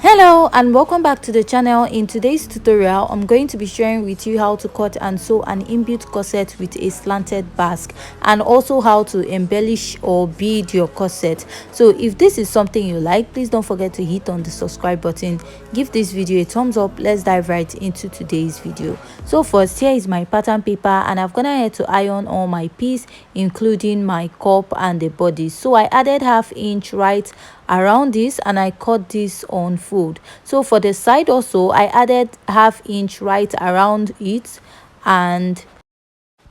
Hello and welcome back to the channel. In today's tutorial I'm going to be sharing with you how to cut and sew an inbuilt corset with a slanted basque, and also how to embellish or bead your corset. So if this is something you like, please don't forget to hit on the subscribe button, give this video a thumbs up. Let's dive right into today's video. So first, here is my pattern paper, and I've gone ahead to iron all my piece, including my cup and the body. So I added ½ inch right around this and I cut this on fold. So for the side also, I added ½ inch right around it, and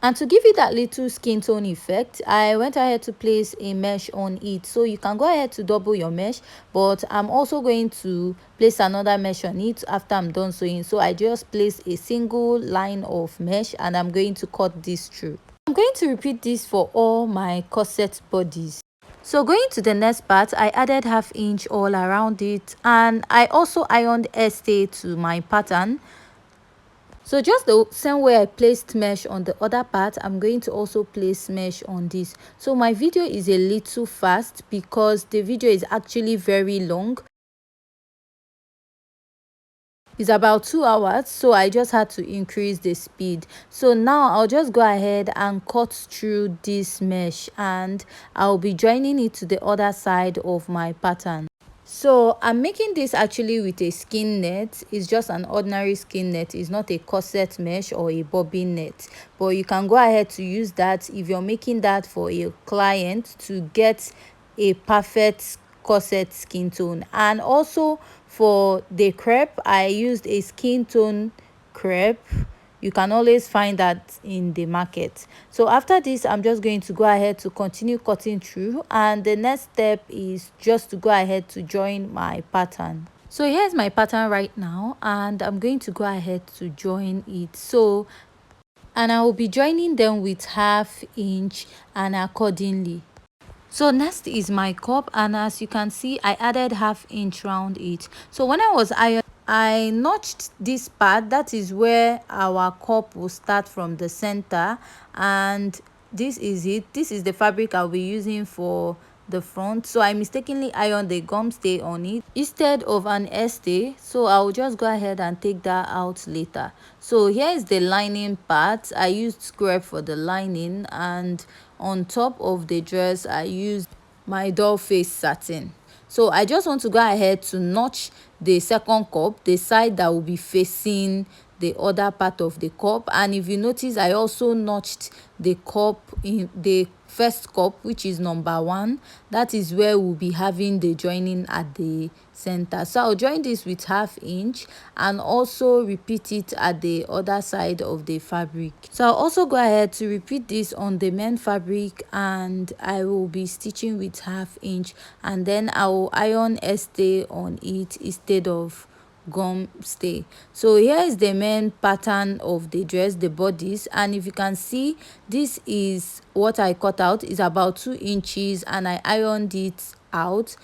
to give it that little skin tone effect, I went ahead to place a mesh on it. So you can go ahead to double your mesh, but I'm also going to place another mesh on it after I'm done sewing. So I just placed a single line of mesh and I'm going to cut this through. I'm going to repeat this for all my corset bodies. So going to the next part, I added ½ inch all around it, and I also ironed stay to my pattern. So just the same way I placed mesh on the other part, I'm going to also place mesh on this. So my video is a little fast because the video is actually very long. It's about 2 hours, so I just had to increase the speed. So now I'll just go ahead and cut through this mesh, and I'll be joining it to the other side of my pattern. So I'm making this actually with a skin net. It's just an ordinary skin net. It's not a corset mesh or a bobbin net, but you can go ahead to use that if you're making that for a client to get a perfect corset skin tone. And also for the crepe, I used a skin tone crepe. You can always find that in the market. So after this, I'm just going to go ahead to continue cutting through, and the next step is just to go ahead to join my pattern. So here's my pattern right now, and I'm going to go ahead to join it. And I will be joining them with ½ inch and accordingly. So next is my cup, and as you can see, I added ½ inch round it. So when I was ironing, I notched this part. That is where our cup will start from the center, and this is it. This is the fabric I'll be using for the front. So I mistakenly ironed the gum stay on it instead of an stay, so I'll just go ahead and take that out later. So here is the lining part. I used scrap for the lining, and on top of the dress I used my doll face satin. So I just want to go ahead to notch the second cup, the side that will be facing the other part of the cup. And if you notice, I also notched the cup in the first cup, which is number 1. That is where we'll be having the joining at the center. So I'll join this with ½ inch and also repeat it at the other side of the fabric. So I'll also go ahead to repeat this on the main fabric, and I will be stitching with ½ inch, and then I will iron stay on it instead of gum stay. So here is the main pattern of the dress, the bodies, and if you can see, this is what I cut out. Is about 2 inches, and I ironed it out,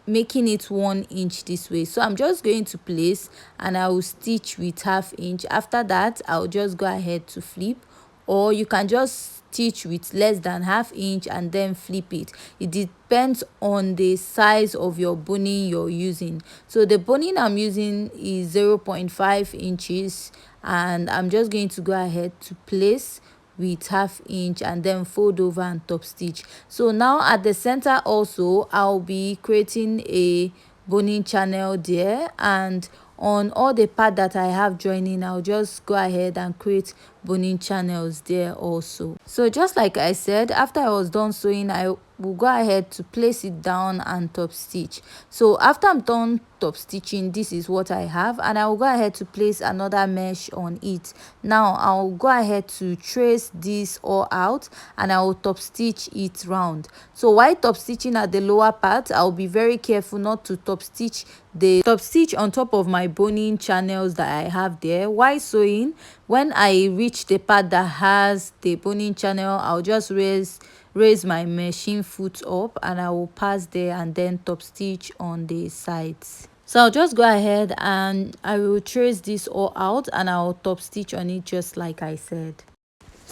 making it 1 inch this way. So I'm just going to place, and I will stitch with ½ inch. After that, I'll just go ahead to flip, or you can just stitch with less than ½ inch and then flip it. It depends on the size of your boning you're using. So the boning I'm using is 0.5 inches, and I'm just going to go ahead to place with ½ inch and then fold over and top stitch. So now at the center also, I'll be creating a boning channel there, and on all the part that I have joining, I'll just go ahead and create boning channels there also. So just like I said, after I was done sewing, I will go ahead to place it down and top stitch. So after I'm done top stitching, this is what I have, and I will go ahead to place another mesh on it. Now I'll go ahead to trace this all out, and I will top stitch it round. So while top stitching at the lower part, I'll be very careful not to top stitch on top of my boning channels that I have there. While sewing, when I reach the part that has the boning channel, I'll just raise my machine foot up, and I will pass there and then top stitch on the sides. So I'll just go ahead and I will trace this all out, and I'll top stitch on it just like I said.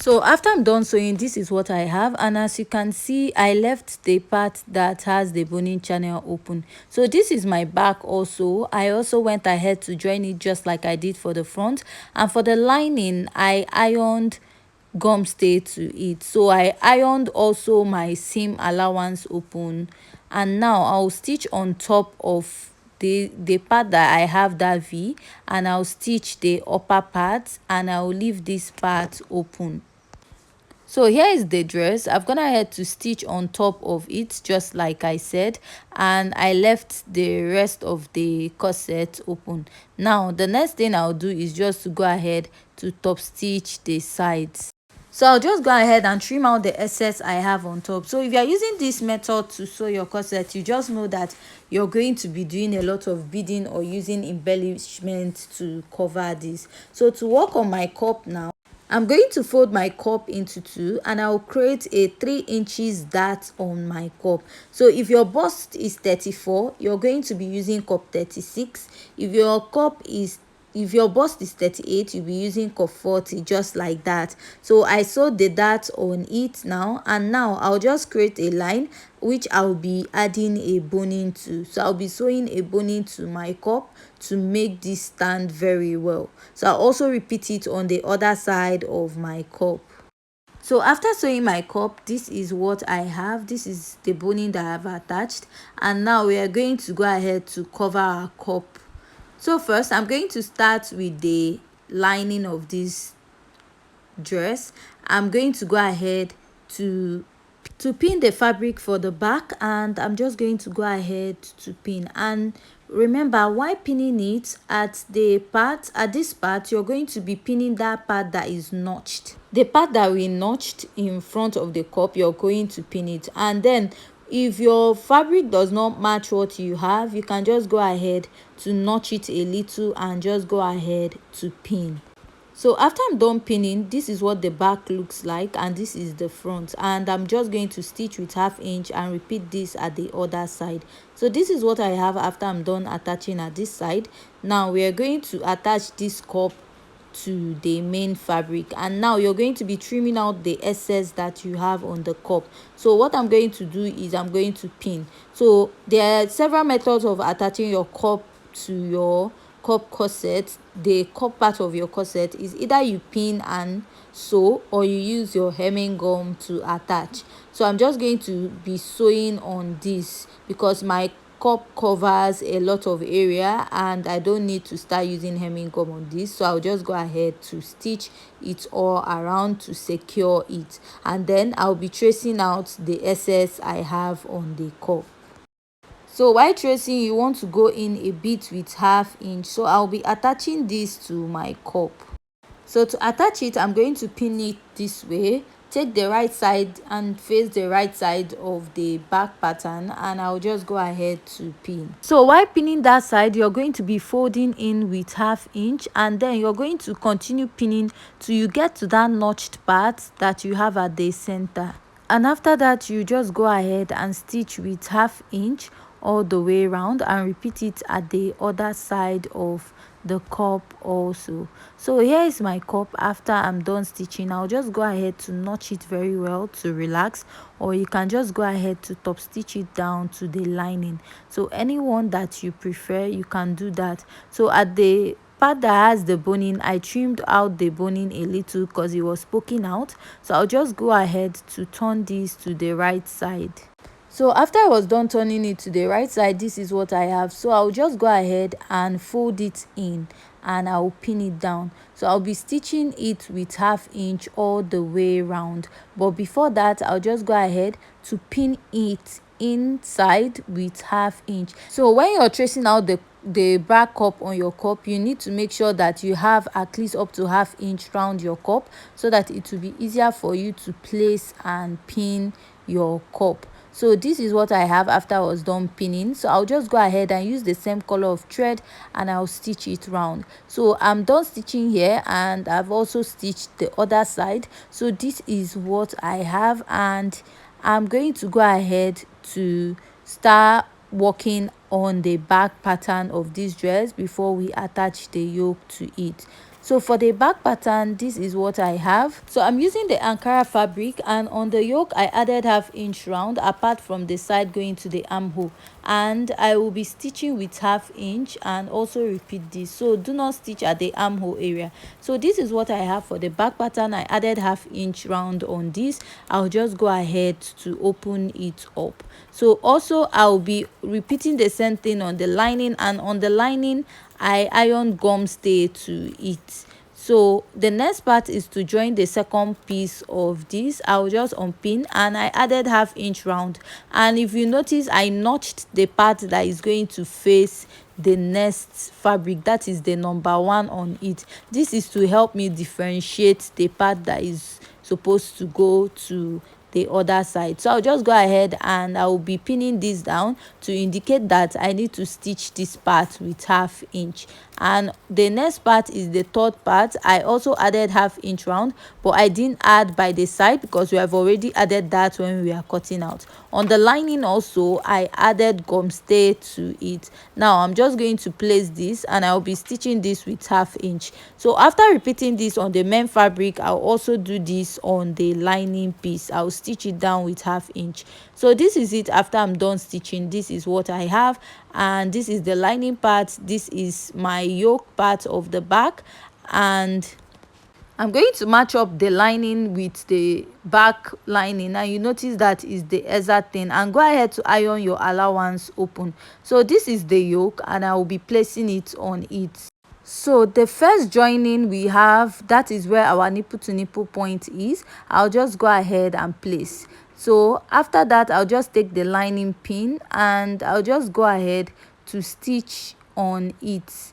So after I'm done sewing, this is what I have, and as you can see, I left the part that has the boning channel open. So this is my back also. I also went ahead to join it just like I did for the front, and for the lining I ironed gum stay to it. So I ironed also my seam allowance open, and now I'll stitch on top of the part that I have that V, and I'll stitch the upper part, and I'll leave this part open. So here is the dress. I've gone ahead to stitch on top of it just like I said, and I left the rest of the corset open. Now the next thing I'll do is just to go ahead to top stitch the sides. So I'll just go ahead and trim out the excess I have on top. So if you are using this method to sew your corset, you just know that you're going to be doing a lot of beading or using embellishment to cover this. So to work on my cup now, I'm going to fold my cup into two, and I'll create a 3 inches dart on my cup. So if your bust is 34, you're going to be using cup 36. If your bust is 38, you'll be using cup 40, just like that. So I sewed the dart on it now, and now I'll just create a line which I'll be adding a boning to. So I'll be sewing a boning to my cup to make this stand very well. So I'll also repeat it on the other side of my cup. So after sewing my cup, this is what I have. This is the boning that I've attached, and now we are going to go ahead to cover our cup. So first I'm going to start with the lining of this dress. I'm going to go ahead to pin the fabric for the back, and I'm just going to go ahead to pin. And remember, while pinning it at this part, you're going to be pinning that part that is notched. The part that we notched in front of the cup, you're going to pin it. And then if your fabric does not match what you have, you can just go ahead to notch it a little and just go ahead to pin. So after I'm done pinning, this is what the back looks like, and this is the front, and I'm just going to stitch with 1/2 inch and repeat this at the other side. So this is what I have after I'm done attaching at this side. Now we are going to attach this cup to the main fabric, and now you're going to be trimming out the excess that you have on the cup. So what I'm going to do is I'm going to pin. So there are several methods of attaching your cup to your cup corset. The cup part of your corset is either you pin and sew, or you use your hemming gum to attach. So I'm just going to be sewing on this because my cup covers a lot of area and I don't need to start using hemming gum on this. So I'll just go ahead to stitch it all around to secure it, and then I'll be tracing out the excess I have on the cup. So while tracing, you want to go in a bit with 1/2 inch. So I'll be attaching this to my cup. So to attach it, I'm going to pin it this way. Take the right side and face the right side of the back pattern, and I'll just go ahead to pin. So while pinning that side, you're going to be folding in with 1/2 inch, and then you're going to continue pinning till you get to that notched part that you have at the center. And after that, you just go ahead and stitch with 1/2 inch all the way around and repeat it at the other side of the cup also. So here is my cup after I'm done stitching. I'll just go ahead to notch it very well to relax, or you can just go ahead to top stitch it down to the lining. So anyone that you prefer, you can do that. So at the part that has the boning, I trimmed out the boning a little because it was poking out. So I'll just go ahead to turn this to the right side. So after I was done turning it to the right side, this is what I have. So I'll just go ahead and fold it in, and I'll pin it down. So I'll be stitching it with 1/2 inch all the way around, but before that I'll just go ahead to pin it inside with 1/2 inch. So when you're tracing out the back cup on your cup, you need to make sure that you have at least up to 1/2 inch round your cup, so that it will be easier for you to place and pin your cup. So this is what I have after I was done pinning. So I'll just go ahead and use the same color of thread, and I'll stitch it round. So I'm done stitching here, and I've also stitched the other side. So this is what I have, and I'm going to go ahead to start working on the back pattern of this dress before we attach the yoke to it. So for the back pattern, this is what I have. So I'm using the Ankara fabric, and on the yoke I added 1/2 inch round apart from the side going to the armhole, and I will be stitching with 1/2 inch and also repeat this. So do not stitch at the armhole area. So this is what I have for the back pattern. I added 1/2 inch round on this. I'll just go ahead to open it up. So also I'll be repeating the same thing on the lining, and on the lining I iron gum stay to it. So the next part is to join the second piece of this. I'll just unpin, and I added 1/2 inch round, and if you notice I notched the part that is going to face the next fabric, that is the number 1 on it. This is to help me differentiate the part that is supposed to go to the other side. So I'll just go ahead and I will be pinning this down to indicate that I need to stitch this part with 1/2 inch. And the next part is the third part. I also added 1/2 inch round, but I didn't add by the side because we have already added that when we are cutting out. On the lining also I added gum stay to it. Now I'm just going to place this, and I'll be stitching this with 1/2 inch. So after repeating this on the main fabric, I'll also do this on the lining piece. I'll stitch it down with 1/2 inch. So this is it. After I'm done stitching, this is what I have, and this is the lining part. This is my yoke part of the back, and I'm going to match up the lining with the back lining. And you notice that is the exact thing, and go ahead to iron your allowance open. So this is the yoke, and I will be placing it on it. So the first joining we have, that is where our nipple to nipple point is. I'll just go ahead and place. So after that, I'll just take the lining pin, and I'll just go ahead to stitch on it.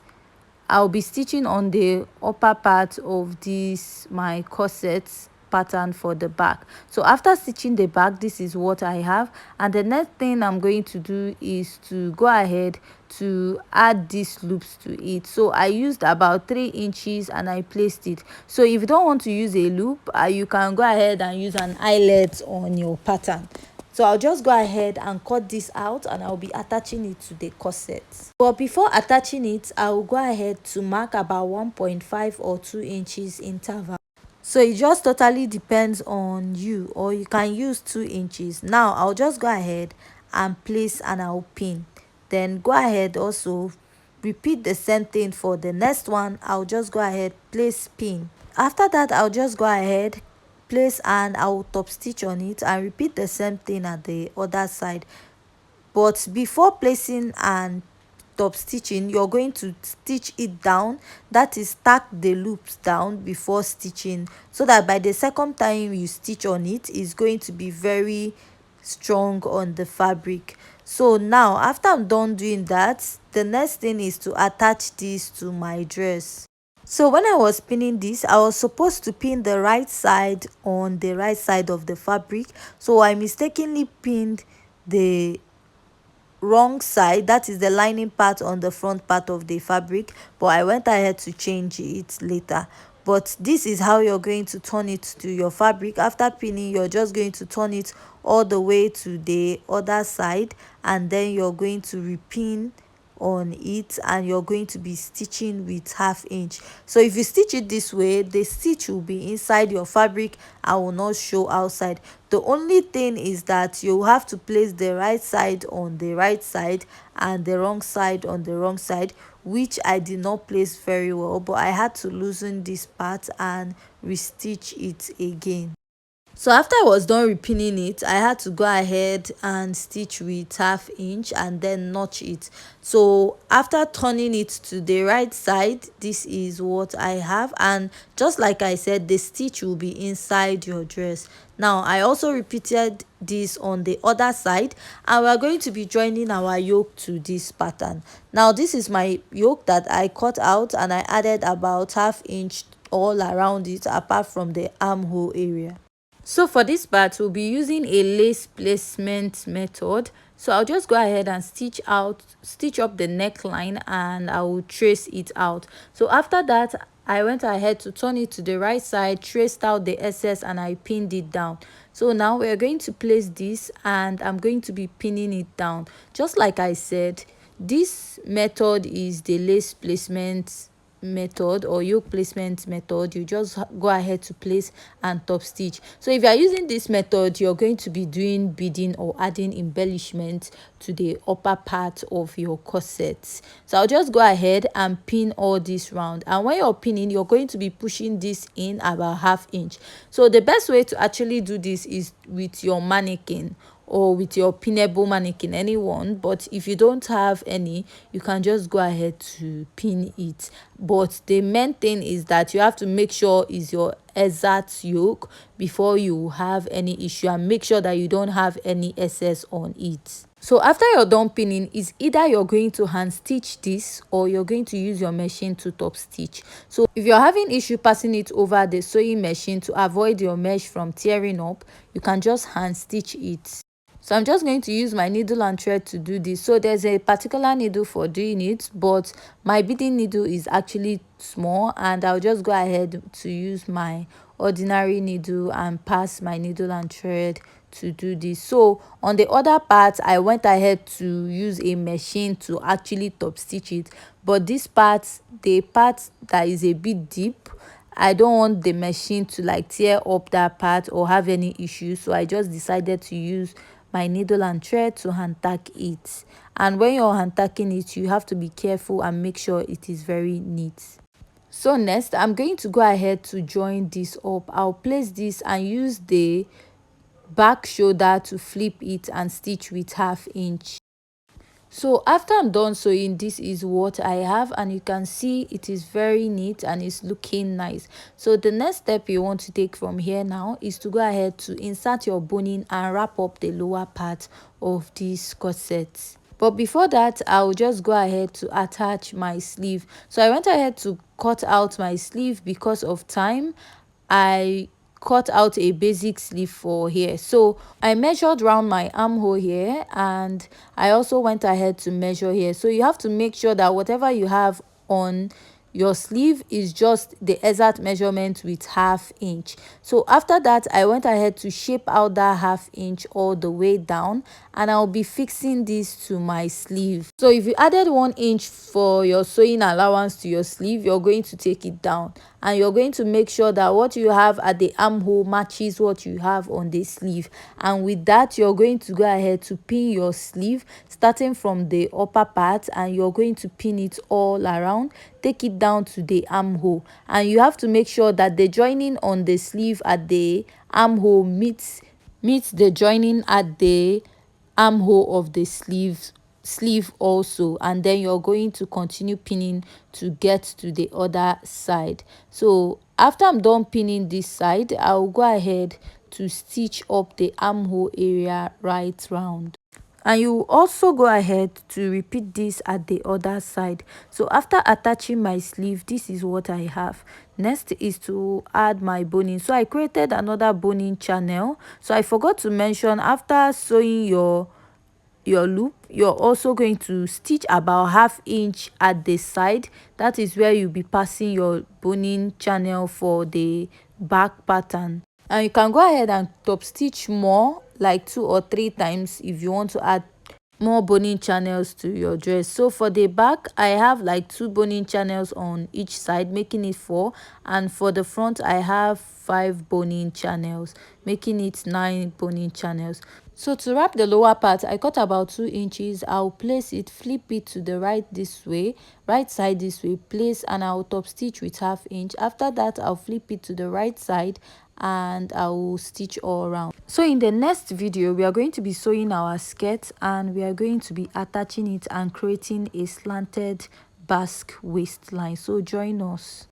I'll be stitching on the upper part of this my corset pattern for the back. So after stitching the back, this is what I have, and the next thing I'm going to do is to go ahead to add these loops to it. So I used about 3 inches and I placed it. So if you don't want to use a loop, you can go ahead and use an eyelet on your pattern. So I'll just go ahead and cut this out, and I'll be attaching it to the corset. But before attaching it, I'll go ahead to mark about 1.5 or 2 inches interval. So it just totally depends on you, or you can use 2 inches. Now I'll just go ahead and place, and I'll pin. Then go ahead also repeat the same thing for the next one. I'll just go ahead, place, pin. After that, I'll just go ahead, place, and I'll top stitch on it and repeat the same thing at the other side. But before placing and top stitching, you're going to stitch it down, that is stack the loops down before stitching, so that by the second time you stitch on it, it's going to be very strong on the fabric. So now after I'm done doing that, the next thing is to attach this to my dress. So when I was pinning this, I was supposed to pin the right side on the right side of the fabric. So I mistakenly pinned the wrong side, that is the lining part on the front part of the fabric, but I went ahead to change it later. But this is how you're going to turn it to your fabric. After pinning, you're just going to turn it all the way to the other side, and then you're going to repin on it, and you're going to be stitching with 1/2 inch. So if you stitch it this way, the stitch will be inside your fabric and will not show outside. The only thing is that you have to place the right side on the right side and the wrong side on the wrong side, which I did not place very well, but I had to loosen this part and restitch it again. So after I was done repinning it, I had to go ahead and stitch with 1/2 inch and then notch it. So after turning it to the right side, this is what I have, and just like I said, the stitch will be inside your dress. Now I also repeated this on the other side, and we are going to be joining our yoke to this pattern. Now this is my yoke that I cut out, and I added about 1/2 inch all around it apart from the armhole area. So for this part, we'll be using a lace placement method. So I'll just go ahead and stitch up the neckline, and I will trace it out. So after that, I went ahead to turn it to the right side, traced out the excess, and I pinned it down. So now we're going to place this, and I'm going to be pinning it down. Just like I said, this method is the lace placement method or yoke placement method, you just go ahead to place and top stitch. So if you are using this method, you're going to be doing beading or adding embellishment to the upper part of your corset. So I'll just go ahead and pin all this round, and when you're pinning, you're going to be pushing this in about 1/2 inch. So the best way to actually do this is with your mannequin or with your pinnable mannequin, anyone. But if you don't have any, you can just go ahead to pin it. But the main thing is that you have to make sure is your exact yoke before you have any issue, and make sure that you don't have any excess on it. So after you're done pinning, is either you're going to hand stitch this or you're going to use your machine to top stitch. So if you're having issue passing it over the sewing machine to avoid your mesh from tearing up, you can just hand stitch it. So I'm just going to use my needle and thread to do this. So there's a particular needle for doing it, but my beading needle is actually small, and I'll just go ahead to use my ordinary needle and pass my needle and thread to do this. So on the other part, I went ahead to use a machine to actually top stitch it, but this part, the part that is a bit deep, I don't want the machine to like tear up that part or have any issues, so I just decided to use my needle and thread to hand tack it. And when you're hand tacking it, you have to be careful and make sure it is very neat. So next, I'm going to go ahead to join this up. I'll place this and use the back shoulder to flip it and stitch with 1/2 inch. So after I'm done sewing, this is what I have, and you can see it is very neat and it's looking nice. So the next step you want to take from here now is to go ahead to insert your boning and wrap up the lower part of this corset. But before that, I'll just go ahead to attach my sleeve. So I went ahead to cut out my sleeve because of time. I cut out a basic sleeve for here. So I measured round my armhole here, and I also went ahead to measure here. So you have to make sure that whatever you have on your sleeve is just the exact measurement with 1/2 inch. So after that, I went ahead to shape out that 1/2 inch all the way down, and I'll be fixing this to my sleeve. So if you added 1 inch for your sewing allowance to your sleeve, you're going to take it down, and you're going to make sure that what you have at the armhole matches what you have on the sleeve. And with that, you're going to go ahead to pin your sleeve starting from the upper part, and you're going to pin it all around. Take it down to the armhole, and you have to make sure that the joining on the sleeve at the armhole meets the joining at the armhole of the sleeve also, and then you're going to continue pinning to get to the other side. So after I'm done pinning this side, I'll go ahead to stitch up the armhole area right round. And you also go ahead to repeat this at the other side. So after attaching my sleeve, this is what I have. Next is to add my boning. So I created another boning channel. So I forgot to mention, after sewing your loop, you're also going to stitch about 1/2 inch at the side. That is where you'll be passing your boning channel for the back pattern. And you can go ahead and top stitch more, like 2 or 3 times, if you want to add more boning channels to your dress. So for the back, I have like 2 boning channels on each side, making it 4, and for the front I have 5 boning channels, making it 9 boning channels. So to wrap the lower part, I cut about 2 inches. I'll place it, flip it to the right this way, right side this way, place, and I'll top stitch with 1/2 inch. After that, I'll flip it to the right side and I will stitch all around. So in the next video, we are going to be sewing our skirt, and we are going to be attaching it and creating a slanted basque waistline. So join us.